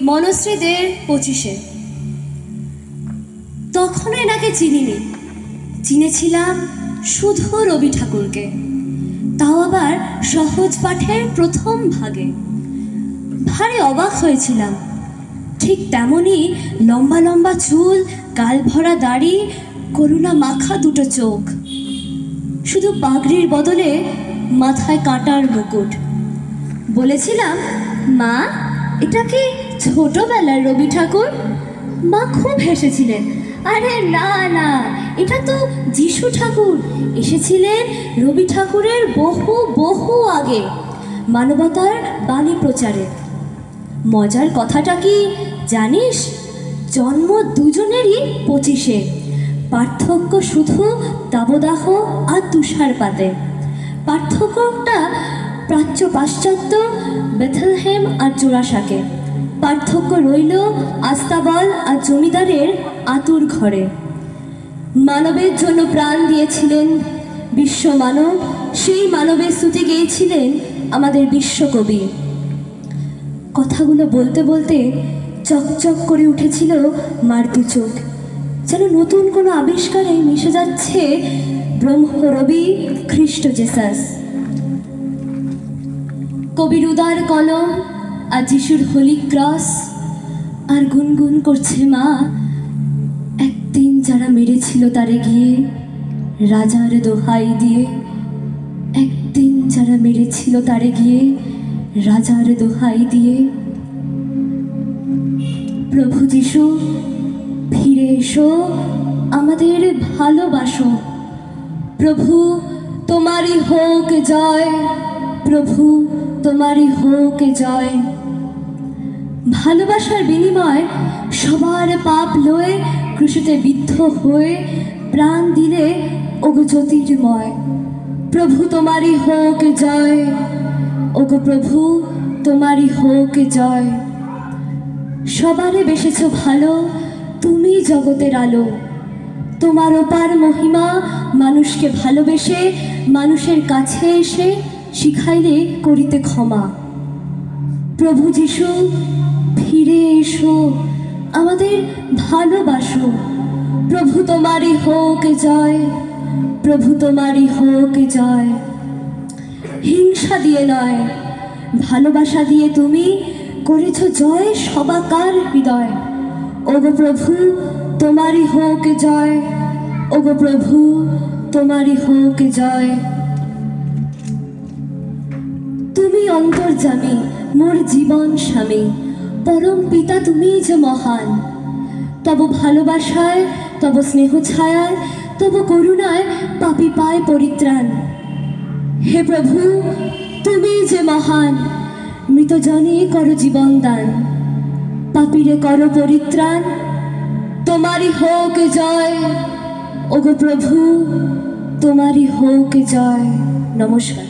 মনশ্রীদের 25-এ। তখনও এনাকে চিনিনি, চিনেছিলাম শুধু রবি ঠাকুরকে, তাও আবার সহজ পাঠের প্রথম ভাগে। ভারী অবাক হয়েছিলাম। ঠিক তেমনই লম্বা লম্বা চুল, গাল ভরা দাড়ি, করুণা মাখা দুটো চোখ, শুধু পাগড়ির বদলে মাথায় কাঁটার মুকুট। বলেছিলাম, মা এটা কি ছোটবেলার রবি ঠাকুর? মা খুব হেসেছিলেন। আরে না না, এটা তো যিশু ঠাকুর, এসেছিলেন রবি ঠাকুরের বহু বহু আগে, মানবতার বাণী প্রচারে। মজার কথাটা কি জানিস? জন্ম দুজনেরই 25-এ, পার্থক্য শুধু দাবদাহ আর তুষারপাতে। পার্থক্যটা প্রাচ্য পাশ্চাত্য, বেথলহেম আর জোড়াসাঁকে। পার্থক্য রইল আস্তাবল আর জমিদারের আতুর ঘরে। মানবের জন্য প্রাণ দিয়েছিলেন বিশ্ব মানব, সেই মানবের স্তুতি গেয়েছিলেন আমাদের বিশ্বকবি। কথাগুলো বলতে বলতে চকচক করে উঠেছিল মার দু চোখ, যেন নতুন কোনো আবিষ্কারে মিশে যাচ্ছে ব্রহ্মরবি খ্রিস্ট জেসাস। কবির উদার কলম আর যিশুর হোলি ক্রস, আর গুনগুন করছে মা, একদিন যারা মেরেছিল তারে গিয়ে রাজার দোহাই দিয়ে, একদিন যারা মেরেছিল তারে গিয়ে রাজার দোহাই দিয়ে। প্রভু যিশু ফিরে এসো, আমাদের ভালোবাসো। প্রভু তোমারই হোক জয়, প্রভু তোমারই হোক জয়। ভালোবাসার বিনিময় সবার পাপ লয়ে ক্রুশিতে বিদ্ধ হয়ে প্রাণ দিলে ওগো জ্যোতির্ময়। প্রভু তোমারই হোক জয়, ওগো প্রভু তোমারই হোক জয়। সবারে বেসেছ ভালো, তুমি জগতের আলো। তোমার অপার মহিমা মানুষকে ভালোবেসে মানুষের কাছে এসে শিখাইলে করিতে ক্ষমা। প্রভু যিশু ফিরে এসো, আমাদের ভালোবাসো। প্রভু তোমারই হোক জয়, প্রভু তোমারই হোক জয়। হিংসা দিয়ে নয়, ভালোবাসা দিয়ে তুমি করেছ জয় সবাকার হৃদয়। ওগো প্রভু তোমারই হোক জয়, ওগো প্রভু তোমারই হোক জয়। তুমি অন্তর্যামী, মোর জীবন স্বামী, পরম পিতা তুমি যে মহান। তব ভালোবাসায়, তব স্নেহ ছায়ায়, তব করুণায় পাপী পায় পরিত্রাণ। হে প্রভু তুমি যে মহান, মৃতজনে করো জীবন দান, পাপীরে করো পরিত্রাণ। তোমারই হোক জয়, ওগো প্রভু তোমারই হোক জয়। নমস্কার।